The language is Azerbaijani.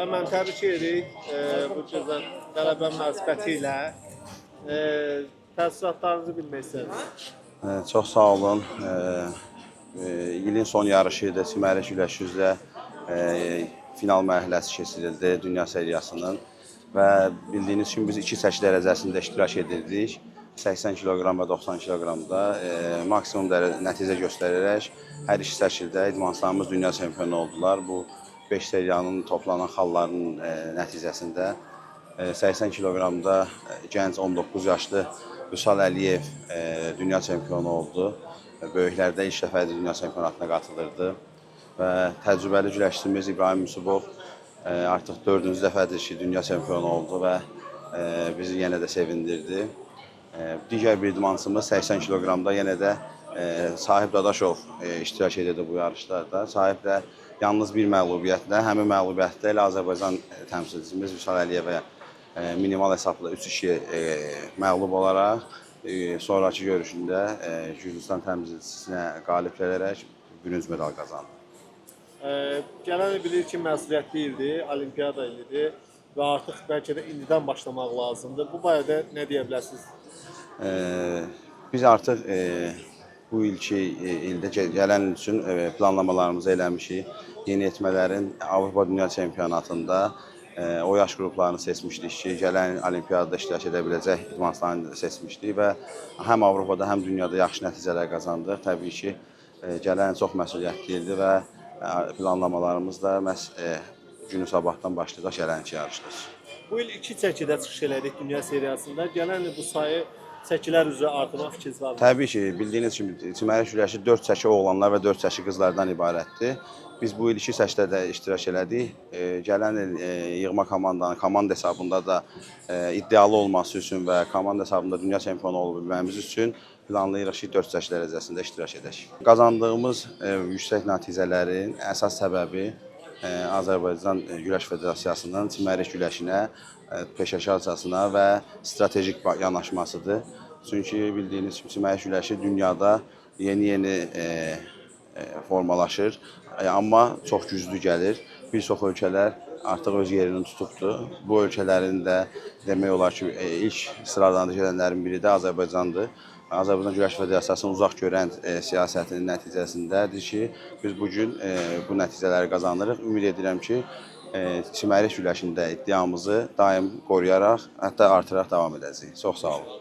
Mən təbrik edirik bu gözəl qələbə münasibəti ilə. Təəssüratlarınızı bilmək istəyirik. Çox sağ olun. İlin son yarışı idi. Çimərlik güləşi üzrə final mərhələsi keçirildi Dünya seriyasının və bildiyiniz kimi biz 2 çəki dərəcəsində iştirak edirdik. 80 kiloqram və 90 kiloqramda maksimum nəticə göstərərək hər iki çəkidə idmançılarımız dünya çempionu oldular. Bu 5 seriyanın toplanan xallarının nəticəsində 80 kiloqramda gənc 19 yaşlı Vüsal Əliyev dünya çempionu oldu. Böyüklərdə ilk dəfə dünya çempionatına qatılırdı və təcrübəli güləşçimiz İbrahim Yusubov artıq 4-cü dəfədir ki, dünya çempionu oldu və bizi yenə də sevindirdi. Digər bir idmançımız 80 kiloqramda yenə də Sahib Dadaşov iştirak edirdi bu yarışlarda. Sahib də yalnız bir məğlubiyyətlə, həmin məğlubiyyətdə elə Azərbaycan təmsilçimiz Vüsal Əliyevə minimal hesabla 3-2 məğlub olaraq sonraki görüşündə Gürcüstan təmsilçisinə qalib gələrək bürünc medal qazandı. Gələn il bilir ki, məsuliyyətli ildir, olimpiyada ilidir və artıq bəlkə də indidən başlamaq lazımdır. Bu barədə nə deyə bilərsiniz? Biz artıq bu ilki ildə gələn il üçün planlamalarımızı eləmişik. Yeniyetmələrin Avropa Dünya Çempionatında o yaş qruplarını seçmişdik ki, gələn olimpiyada iştirak edə biləcək idmançılarını seçmişdik və həm Avropada, həm dünyada yaxşı nəticələr qazandıq. Təbii ki, gələn çox məsuliyyətli ildir və planlamalarımız da məhz günü sabahdan başlayacaq gələn yarışdır. Bu il 2 çəkidə çıxış elədik dünya seriyasında. Gələn il bu sayı çəkilər üzrə artırmaq fikriniz varmı? Təbii ki, bildiyiniz kimi çimərlik güləşi 4 çəki oğlanlar və 4 çəki qızlardan ibarətdir. Biz bu il 2 çəkidə də iştirak elədik. Gələn il yığma komandanın komanda hesabında da iddialı olması üçün və komanda hesabında dünya çempionu ola bilməyimiz üçün planlayırıq ki, 4 çəki dərəcəsində iştirak edək. Qazandığımız yüksək nəticələrin əsas səbəbi Azərbaycan Güləş Federasiyasının çimərlik güləşinə, peşəkarcasına və strategik yanaşmasıdır. Çünki bildiyiniz kimi çimərlik güləşi dünyada yeni formalaşır, amma çox güclü gəlir. Bir çox ölkələr artıq öz yerini tutubdur. Bu ölkələrin də demək olar ki, ilk sıradan gələnlərin biri də Azərbaycandır. Azərbaycan Güləş Federasiyasının uzaq görən siyasətinin nəticəsindədir ki, biz bugün bu nəticələri qazanırıq. Ümid edirəm ki, çimərlik güləşində iddiamızı daim qoruyaraq, hətta artıraraq davam edəcəyik. Çox sağ olun.